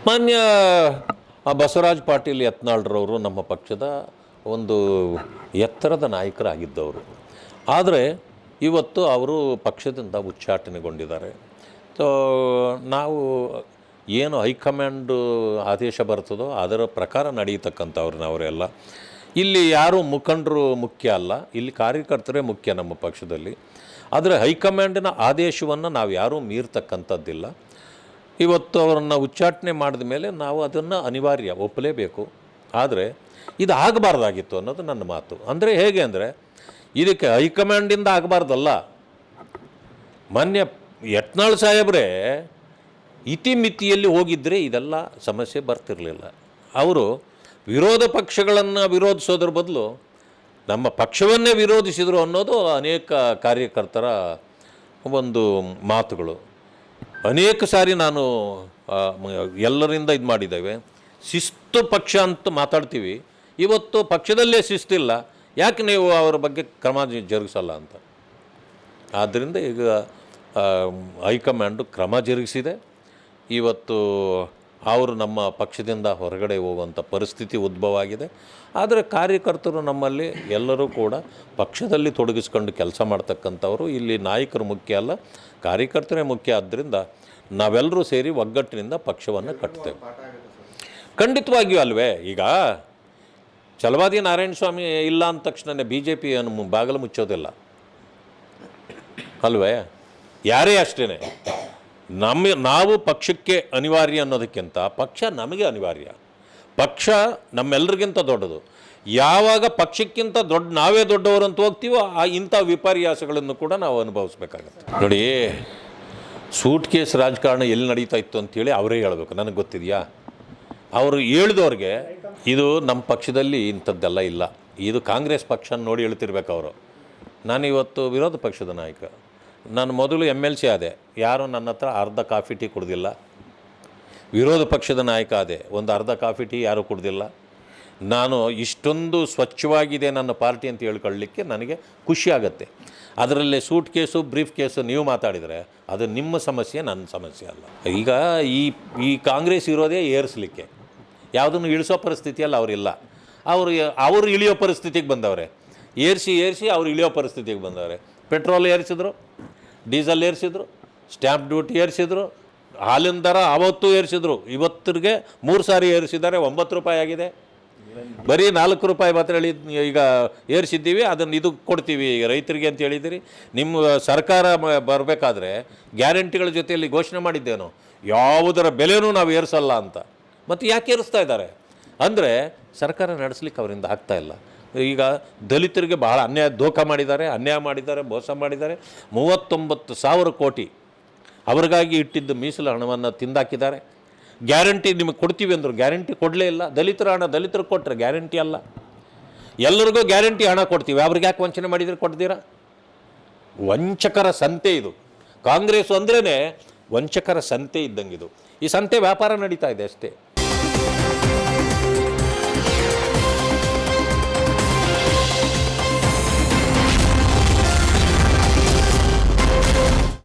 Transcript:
ಮಾನ್ಯ ಬಸವರಾಜ ಪಾಟೀಲ್ ಯತ್ನಾಳ್ರವರು ನಮ್ಮ ಪಕ್ಷದ ಒಂದು ಎತ್ತರದ ನಾಯಕರಾಗಿದ್ದವರು. ಆದರೆ ಇವತ್ತು ಅವರು ಪಕ್ಷದಿಂದ ಉಚ್ಚಾಟನೆಗೊಂಡಿದ್ದಾರೆ. ನಾವು ಏನು ಹೈಕಮಾಂಡ್ ಆದೇಶ ಬರ್ತದೋ ಅದರ ಪ್ರಕಾರ ನಡೆಯತಕ್ಕಂಥವ್ರು ನಾವರೆಲ್ಲ. ಇಲ್ಲಿ ಯಾರು ಮುಖಂಡರು ಮುಖ್ಯ ಅಲ್ಲ, ಇಲ್ಲಿ ಕಾರ್ಯಕರ್ತರೇ ಮುಖ್ಯ ನಮ್ಮ ಪಕ್ಷದಲ್ಲಿ. ಆದರೆ ಹೈಕಮಾಂಡಿನ ಆದೇಶವನ್ನು ನಾವು ಯಾರೂ ಮೀರ್ತಕ್ಕಂಥದ್ದಿಲ್ಲ. ಇವತ್ತು ಅವರನ್ನು ಉಚ್ಚಾಟನೆ ಮಾಡಿದ ಮೇಲೆ ನಾವು ಅದನ್ನು ಅನಿವಾರ್ಯ ಒಪ್ಪಲೇಬೇಕು. ಆದರೆ ಇದು ಆಗಬಾರ್ದಾಗಿತ್ತು ಅನ್ನೋದು ನನ್ನ ಮಾತು. ಅಂದರೆ ಹೇಗೆ ಅಂದರೆ ಇದಕ್ಕೆ ಹೈಕಮಾಂಡಿಂದ ಆಗಬಾರ್ದಲ್ಲ. ಮಾನ್ಯ ಯತ್ನಾಳ್ ಸಾಹೇಬ್ರೆ ಇತಿಮಿತಿಯಲ್ಲಿ ಹೋಗಿದ್ದರೆ ಇದೆಲ್ಲ ಸಮಸ್ಯೆ ಬರ್ತಿರಲಿಲ್ಲ. ಅವರು ವಿರೋಧ ಪಕ್ಷಗಳನ್ನು ವಿರೋಧಿಸೋದ್ರ ಬದಲು ನಮ್ಮ ಪಕ್ಷವನ್ನೇ ವಿರೋಧಿಸಿದರು ಅನ್ನೋದು ಅನೇಕ ಕಾರ್ಯಕರ್ತರ ಒಂದು ಮಾತುಗಳು. ಅನೇಕ ಸಾರಿ ನಾನು ಎಲ್ಲರಿಂದ ಇದು ಮಾಡಿದ್ದೇವೆ. ಶಿಸ್ತು ಪಕ್ಷ ಅಂತ ಮಾತಾಡ್ತೀವಿ, ಇವತ್ತು ಪಕ್ಷದಲ್ಲೇ ಶಿಸ್ತಿಲ್ಲ, ಯಾಕೆ ನೀವು ಅವರ ಬಗ್ಗೆ ಕ್ರಮ ಜರುಗಿಸಲ್ಲ ಅಂತ. ಆದ್ದರಿಂದ ಈಗ ಹೈಕಮಾಂಡು ಕ್ರಮ ಜರುಗಿಸಿದೆ. ಇವತ್ತು ಅವರು ನಮ್ಮ ಪಕ್ಷದಿಂದ ಹೊರಗಡೆ ಹೋಗುವಂಥ ಪರಿಸ್ಥಿತಿ ಉದ್ಭವ ಆಗಿದೆ. ಆದರೆ ಕಾರ್ಯಕರ್ತರು ನಮ್ಮಲ್ಲಿ ಎಲ್ಲರೂ ಕೂಡ ಪಕ್ಷದಲ್ಲಿ ತೊಡಗಿಸ್ಕೊಂಡು ಕೆಲಸ ಮಾಡ್ತಕ್ಕಂಥವ್ರು. ಇಲ್ಲಿ ನಾಯಕರು ಮುಖ್ಯ ಅಲ್ಲ, ಕಾರ್ಯಕರ್ತರೇ ಮುಖ್ಯ. ಆದ್ದರಿಂದ ನಾವೆಲ್ಲರೂ ಸೇರಿ ಒಗ್ಗಟ್ಟಿನಿಂದ ಪಕ್ಷವನ್ನು ಕಟ್ತೇವೆ. ಖಂಡಿತವಾಗಿಯೂ ಅಲ್ವೇ. ಈಗ ಛಲವಾದಿ ನಾರಾಯಣಸ್ವಾಮಿ ಇಲ್ಲ ಅಂದ ತಕ್ಷಣ ಬಿ ಜೆ ಪಿಯನ್ನು ಬಾಗಿಲು ಮುಚ್ಚೋದಿಲ್ಲ ಅಲ್ವೇ? ಯಾರೇ ಅಷ್ಟೇ. ನಾವು ಪಕ್ಷಕ್ಕೆ ಅನಿವಾರ್ಯ ಅನ್ನೋದಕ್ಕಿಂತ ಪಕ್ಷ ನಮಗೆ ಅನಿವಾರ್ಯ. ಪಕ್ಷ ನಮ್ಮೆಲ್ಲರಿಗಿಂತ ದೊಡ್ಡದು. ಯಾವಾಗ ಪಕ್ಷಕ್ಕಿಂತ ನಾವೇ ದೊಡ್ಡವರು ಅಂತ ಹೋಗ್ತೀವೋ ಇಂಥ ವಿಪರ್ಯಾಸಗಳನ್ನು ಕೂಡ ನಾವು ಅನುಭವಿಸ್ಬೇಕಾಗತ್ತೆ. ನೋಡಿ, ಸೂಟ್ ಕೇಸ್ ರಾಜಕಾರಣ ಎಲ್ಲಿ ನಡೀತಾ ಇತ್ತು ಅಂತೇಳಿ ಅವರೇ ಹೇಳಬೇಕು, ನನಗೆ ಗೊತ್ತಿದೆಯಾ? ಅವರು ಹೇಳಿದವ್ರಿಗೆ ಇದು ನಮ್ಮ ಪಕ್ಷದಲ್ಲಿ ಇಂಥದ್ದೆಲ್ಲ ಇಲ್ಲ, ಇದು ಕಾಂಗ್ರೆಸ್ ಪಕ್ಷ ನೋಡಿ ಹೇಳ್ತಿರ್ಬೇಕು ಅವರು. ನಾನಿವತ್ತು ವಿರೋಧ ಪಕ್ಷದ ನಾಯಕ. ನಾನು ಮೊದಲು MLC ಆದೆ, ಯಾರೂ ನನ್ನ ಹತ್ರ ಅರ್ಧ ಕಾಫಿ ಟೀ ಕುಡ್ದಿಲ್ಲ. ವಿರೋಧ ಪಕ್ಷದ ನಾಯಕ ಆದೆ, ಒಂದು ಅರ್ಧ ಕಾಫಿ ಟೀ ಯಾರೂ ಕುಡ್ದಿಲ್ಲ. ನಾನು ಇಷ್ಟೊಂದು ಸ್ವಚ್ಛವಾಗಿದೆ ನನ್ನ ಪಾರ್ಟಿ ಅಂತ ಹೇಳ್ಕೊಳ್ಳಿಕ್ಕೆ ನನಗೆ ಖುಷಿ ಆಗುತ್ತೆ. ಅದರಲ್ಲೇ ಸೂಟ್ ಕೇಸು ಬ್ರೀಫ್ ಕೇಸು ನೀವು ಮಾತಾಡಿದರೆ ಅದು ನಿಮ್ಮ ಸಮಸ್ಯೆ, ನನ್ನ ಸಮಸ್ಯೆ ಅಲ್ಲ. ಈಗ ಈ ಕಾಂಗ್ರೆಸ್ ಇರೋದೇ ಏರಿಸಲಿಕ್ಕೆ, ಯಾವುದನ್ನು ಇಳಿಸೋ ಪರಿಸ್ಥಿತಿಯಲ್ಲಿ ಅವರಿಲ್ಲ. ಅವರು ಇಳಿಯೋ ಪರಿಸ್ಥಿತಿಗೆ ಬಂದವ್ರೆ. ಏರಿಸಿ ಅವ್ರು ಇಳಿಯೋ ಪರಿಸ್ಥಿತಿಗೆ ಬಂದವ್ರೆ. ಪೆಟ್ರೋಲ್ ಏರಿಸಿದ್ರು, ಡೀಸೆಲ್ ಏರಿಸಿದ್ರು, ಸ್ಟ್ಯಾಂಪ್ ಡ್ಯೂಟಿ ಏರಿಸಿದ್ರು, ಹಾಲಿನ ದರ ಅವತ್ತು ಏರಿಸಿದ್ರು. ಇವತ್ತಿಗೆ 3 ಸಾರಿ ಏರಿಸಿದ್ದಾರೆ, 9 ರೂಪಾಯಿ ಆಗಿದೆ. ಬರೀ 4 ರೂಪಾಯಿ ಮಾತ್ರ ಈಗ ಏರಿಸಿದ್ದೀವಿ, ಅದನ್ನು ಇದು ಕೊಡ್ತೀವಿ ರೈತರಿಗೆ ಅಂತ ಹೇಳಿದ್ದೀರಿ. ನಿಮ್ಮ ಸರ್ಕಾರ ಬರಬೇಕಾದ್ರೆ ಗ್ಯಾರಂಟಿಗಳ ಜೊತೆಯಲ್ಲಿ ಘೋಷಣೆ ಮಾಡಿದ್ದೇನೋ ಯಾವುದರ ಬೆಲೆನೂ ನಾವು ಏರಿಸಲ್ಲ ಅಂತ. ಮತ್ತು ಯಾಕೆ ಏರಿಸ್ತಾ ಇದ್ದಾರೆ ಅಂದರೆ ಸರ್ಕಾರ ನಡೆಸಲಿಕ್ಕೆ ಅವರಿಂದ ಆಗ್ತಾಯಿಲ್ಲ. ಈಗ ದಲಿತರಿಗೆ ಬಹಳ ಧೋಖ ಮಾಡಿದ್ದಾರೆ, ಅನ್ಯಾಯ ಮಾಡಿದ್ದಾರೆ, ಮೋಸ ಮಾಡಿದ್ದಾರೆ. 39,000 ಕೋಟಿ ಅವ್ರಿಗಾಗಿ ಇಟ್ಟಿದ್ದ ಮೀಸಲು ಹಣವನ್ನು ತಿಂದಾಕಿದ್ದಾರೆ. ಗ್ಯಾರಂಟಿ ನಿಮಗೆ ಕೊಡ್ತೀವಿ ಅಂದರು, ಗ್ಯಾರಂಟಿ ಕೊಡಲೇ ಇಲ್ಲ. ದಲಿತರ ಹಣ ದಲಿತರಿಗೆ ಕೊಟ್ಟರೆ ಗ್ಯಾರಂಟಿ ಅಲ್ಲ. ಎಲ್ಲರಿಗೂ ಗ್ಯಾರಂಟಿ ಹಣ ಕೊಡ್ತೀವಿ, ಅವ್ರಿಗೆ ಯಾಕೆ ವಂಚನೆ ಮಾಡಿದರೆ ಕೊಡ್ತೀರಾ? ವಂಚಕರ ಸಂತೆ ಇದು. ಕಾಂಗ್ರೆಸ್ ಅಂದ್ರೇ ವಂಚಕರ ಸಂತೆ ಇದ್ದಂಗಿದು. ಈ ಸಂತೆ ವ್ಯಾಪಾರ ನಡೀತಾ ಇದೆ ಅಷ್ಟೇ.